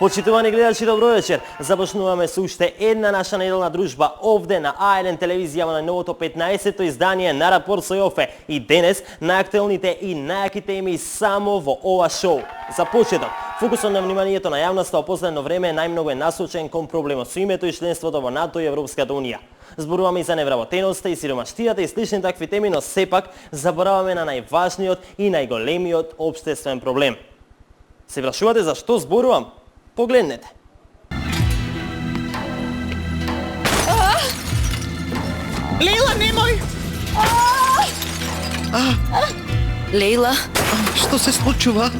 Почитувани гледачи, добро вечер. Започнуваме со уште една наша неделна дружба овде на А1 телевизија на новото 15-то издание на Рапорт со Јофе. И денес најактуелните и најаките еми само во ова шоу. За почеток, фокусот на вниманието на јавноста во последно време најмногу е насочен кон проблемот со името и членството во НАТО и Европската унија. Зборуваме и за невработеноста и сиромаштијата и слични такви теми, но сепак забораваме на најважниот и најголемиот општествен проблем. Се прашувате за што зборувам? Погледнете. Лейла, немој! Лейла? Што се случува?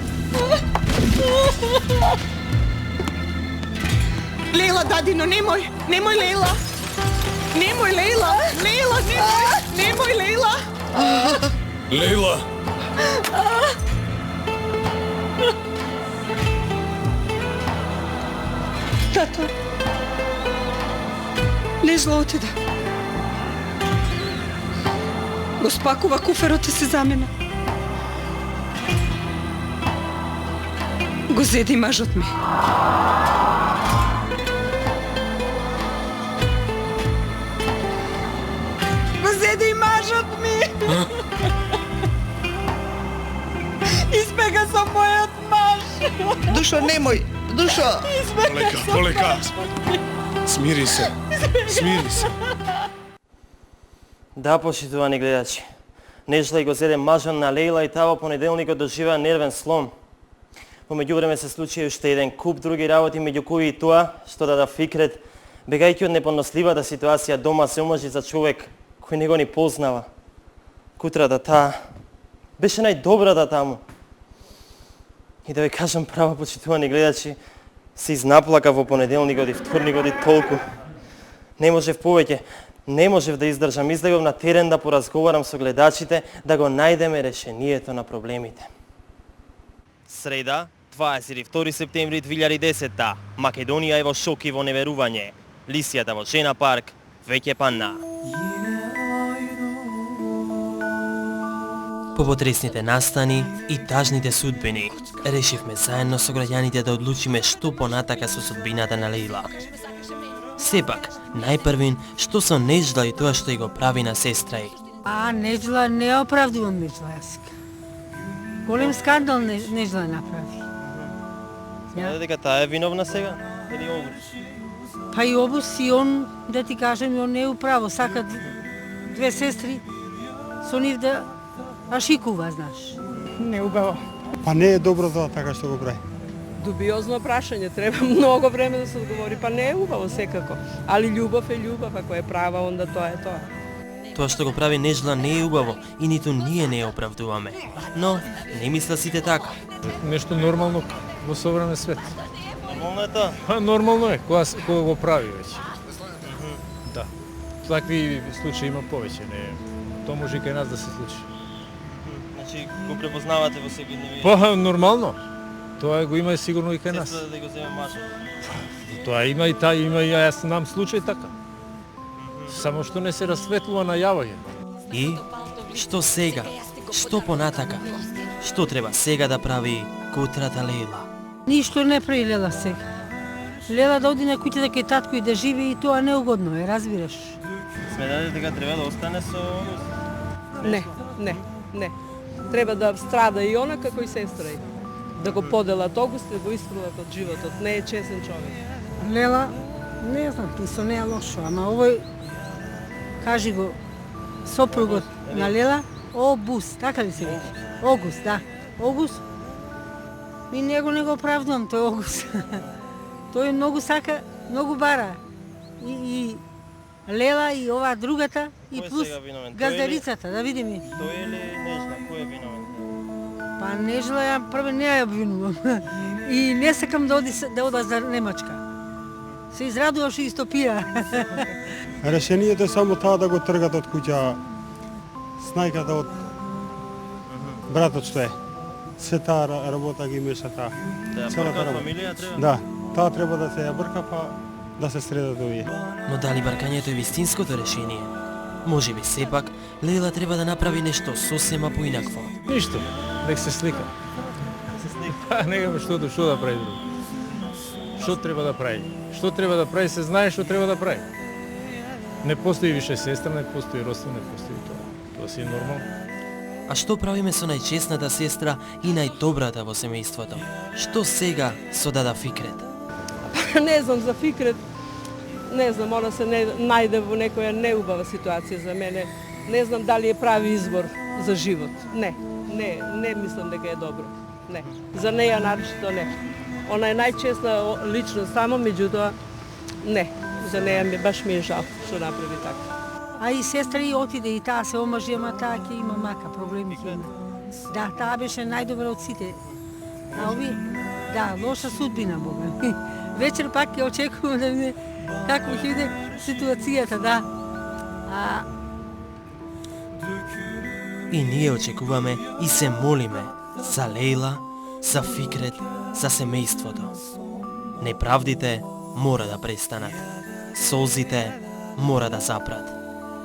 Лейла, дадино, немој! Немој, Лейла! Немој, Лейла! Лейла, немој! Немој, Лейла! Лейла! Тато, Нежла отиде. Го спакува куферот и се замина. Го зеди мажот ми. Го зеди мажот ми. Избега со мојот маж. Душо, немој! Душо! Полека! Смири се! Смири се! Да, почитувани гледачи. Нежла и го зеде мажот на Лейла и таа во понеделникот доживеа нервен слом. Во меѓувреме се случи уште еден куп други работи, меѓу кои и тоа што даде Фикрет, бегајќи од непоносливата ситуација дома се омажи за човек кој не го ни познава. Кутрата таа беше најдобрата таму. И да ви кажам право, почитувани гледачи, се изнаплака во понеделникот и вторникот и толку. Не можев повеќе, не можев да издржам, излегов на терен да поразговарам со гледачите, да го најдеме решението на проблемите. Среда, 22 септември 2010, Македонија е во шок и во неверување. Лисијата во Жена парк веќе панна. По потресните настани и тажните судбини, решивме заедно со граѓаните да одлучиме што понатака со судбината на Лейла. Сепак, најпрвин, што со Нежла и тоа што и го прави на сестра ѝ. Нежла, не оправдувам Нежла јас. Голем скандал Нежла направи. Смета дека таа е виновна сега? Или Обус? Па и Обус и он, да ти кажем, и он не е управо. Сака две сестри со нив да ашикува, знаеш. Не убаво. Па не е добро тоа така што го прави. Дубиозно прашање, треба многу време да се одговори, па не е убаво секако. Али љубов е љубов, ако е права, онда тоа е тоа. Тоа што го прави Нежла не е убаво и ниту ние не ја оправдуваме. Но, не мисла сите така. Нешто нормално во современ свет. Нормално е тоа? Па нормално е, кога го прави веќе. Да. Такви случаи има повеќе, не. Тоа може и кај нас да се случи. Значи, го препознавате во секојдневието? Па нормално. Тоа го има сигурно и кај нас. Сестра да го земе мажот. Тоа има и таа, има и јас знам случај така. Само што не се расветлува најавање. И што сега? Што понатака? Што треба сега да прави кутрата Лейла? Ништо не прави Лела сега. Лела да оди на куќата кај татко и да живее и тоа неугодно е, разбираш. Сметате дека треба да остане со Обус? Не. Треба да страда и она како и сестра ѝ. Да го поделат Огуст и да го испруват од животот. Не е чесен човек. Лела, не знам, ти со неа лошо, ама овој, кажи го, сопругот на Лела, Обус, така ли се вика? Огуст, да. Огуст. И него не го оправдувам, тој Огуст. Тој многу сака, многу бара. И Лела и оваа другата, и Кој плюс сега виновен? газдарицата, да видиме. Тој или Нежла? Кој е виновен? Па Нежла ја прве не ја обвинувам. И не сакам да ода за Немачка. Се израдуваш и стопија. Решението е само таа да го тргат од куќа снајката од братот што е. Се таа работа ги меша таа. Да, Целата бркат работа. фамилија треба? Да, таа треба да се ја брка, па да се средат овие. Но дали баркањето е вистинското решение? Може би сепак, Лейла треба да направи нешто сосема поинакво. Ништо, нек се слика. Се слика. Па, нека што да прави друго. Што треба да прави? Што треба да прави, се знае што треба да прави. Не постои више сестра, не постои родство, не постои тоа. Тоа си е нормално. А што правиме со најчесната сестра и најдобрата во семејството? Што сега со Дада Фикрет? Не знам за Фикрет, не знам, она се најде во некоја неубава ситуација за мене. Не знам дали е прави избор за живот. Не мислам дека е добро. Не. За неја нарочито не. Она е најчесна личност само, меѓутоа не. За неја баш ми е жал што направи така. А и сестра и отиде и таа се омажи, ама таа ќе има мака, проблеми ќе има. Да, таа беше најдобра од сите. А ови, да, лоша судбина бога. Вечер пак ќе очекувам да видиме како ќе биде ситуацијата, да. И ние очекуваме и се молиме за Лейла, за Фикрет, за семејството. Неправдите мора да престанат. Солзите мора да запрат.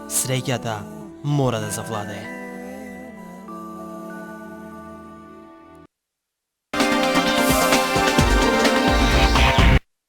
Среќата мора да завладее.